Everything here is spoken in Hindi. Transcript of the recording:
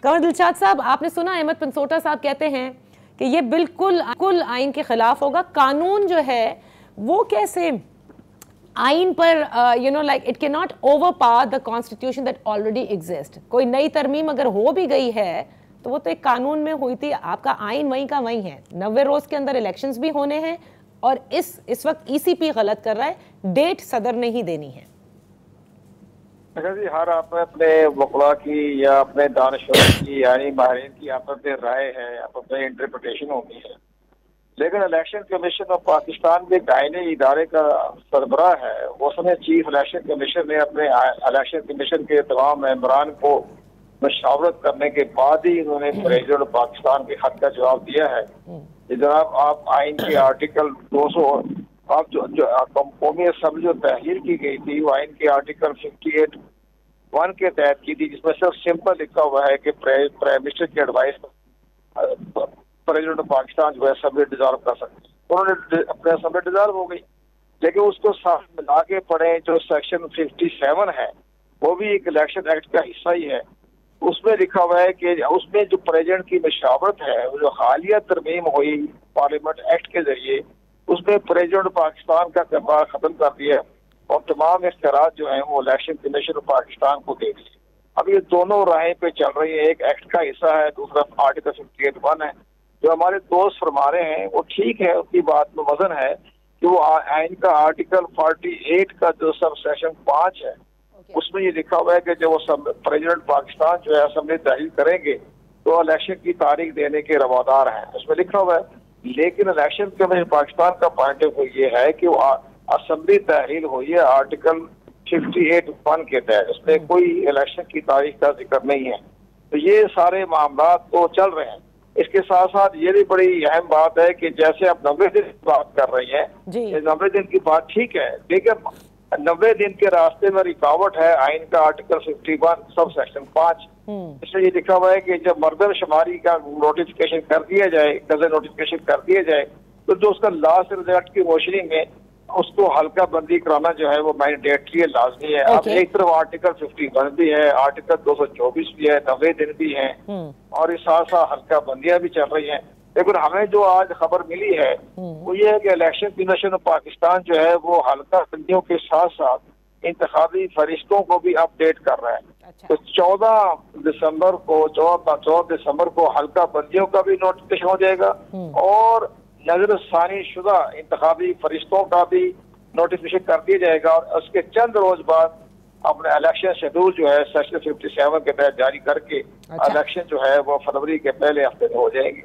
कमर दिलशाद साहब, आपने सुना अहमद पनसोटा साहब कहते हैं कि ये बिल्कुल आइन के खिलाफ होगा। कानून जो है वो कैसे आइन पर like it can not over power the constitution that already exist. कोई नई तरमीम अगर हो भी गई है तो वो तो एक कानून में हुई थी, आपका आइन वहीं का वहीं है। 90 रोज के अंदर इलेक्शंस भी होने हैं और इस वक्त ईसीपी गलत कर रहा है, डेट सदर ने ही देनी है। अच्छा जी, हर आप अपने वकला की या अपने दानिशवर की यानी माहिरीन की आप अपने राय है, आप अपने इंटरप्रिटेशन होगी है, लेकिन इलेक्शन कमीशन ऑफ पाकिस्तान के आईनी इदारे का सरबराह है, वो समय चीफ इलेक्शन कमीशन ने अपने इलेक्शन कमीशन के तमाम मेंबरान को मशावरत करने के बाद ही उन्होंने प्रेसिडेंट पाकिस्तान के खत का जवाब दिया है कि जनाब आप आइन के आर्टिकल 200 आप जो कौमी असम्बली जो तहरीर की गई थी वो आइन के आर्टिकल 58(1) के तहत की थी, जिसमें सिर्फ सिंपल लिखा हुआ है कि प्राइम मिनिस्टर की एडवाइस प्रेसिडेंट पाकिस्तान जो है असेंबली डिजॉल्व कर सकते। उन्होंने अपने असेंबली डिजॉल्व हो गई, लेकिन उसको साथ मिला के पढ़े जो सेक्शन 57 है वो भी एक इलेक्शन एक्ट का हिस्सा ही है। उसमें लिखा हुआ है कि उसमें जो प्रेसिडेंट की मशावरत है वो जो हालिया तरमीम हुई पार्लियामेंट एक्ट के जरिए, उसमें प्रेसिडेंट पाकिस्तान का किरदार खत्म कर दिया और तमाम इख्तियारात जो है वो इलेक्शन कमीशन ऑफ पाकिस्तान को दे दिए। अब ये दोनों राहें पे चल रही है, एक एक्ट का हिस्सा है, दूसरा आर्टिकल 58(1) है। जो हमारे दोस्त फरमा रहे हैं वो ठीक है, उसकी बात में वजन है कि वो आइन का आर्टिकल 48 का जो सब सेक्शन 5 है उसमें ये लिखा हुआ है कि जब वो प्रेसिडेंट पाकिस्तान जो है असेंबली तहरीर करेंगे तो इलेक्शन की तारीख देने के रवादार हैं, उसमें लिखा हुआ है। लेकिन इलेक्शन कमीशन पाकिस्तान का पॉइंट ऑफ व्यू ये है कि वो असेंबली तहरीर हुई है आर्टिकल 58(1) के तहत, उसमें कोई इलेक्शन की तारीख का जिक्र नहीं है। तो ये सारे मामला तो चल रहे हैं। इसके साथ साथ ये भी बड़ी अहम बात है कि जैसे आप 90 दिन की बात कर रही हैं, 90 दिन की बात ठीक है, लेकिन 90 दिन के रास्ते में रुकावट है आइन का आर्टिकल 51 सब सेक्शन 5। इसमें ये लिखा हुआ है कि जब मर्दम शुमारी का नोटिफिकेशन कर दिया जाए, गजट नोटिफिकेशन कर दिया जाए, तो जो उसका लास्ट रिजल्ट की रोशनी में उसको हल्का बंदी कराना जो है वो मैंडेटरी है, लाजमी है। अब एक तरफ आर्टिकल 51 भी है, आर्टिकल 224 भी है, 90 दिन भी है और इस साथ साथ हल्का बंदियां भी चल रही हैं। लेकिन हमें जो आज खबर मिली है वो ये है कि इलेक्शन कमीशन ऑफ पाकिस्तान जो है वो हल्का बंदियों के साथ साथ इंतखाबी फरिश्तों को भी अपडेट कर रहा है। तो 14 दिसंबर को हल्का बंदियों का भी नोटिफिकेशन हो जाएगा और नजरसानी शुदा इंतखाबी फरिश्तों का भी नोटिफिकेशन कर दिया जाएगा और उसके चंद रोज बाद अपने इलेक्शन शेड्यूल जो है सेक्शन 57 के तहत जारी करके इलेक्शन जो है वो फरवरी के पहले हफ्ते में हो जाएगी।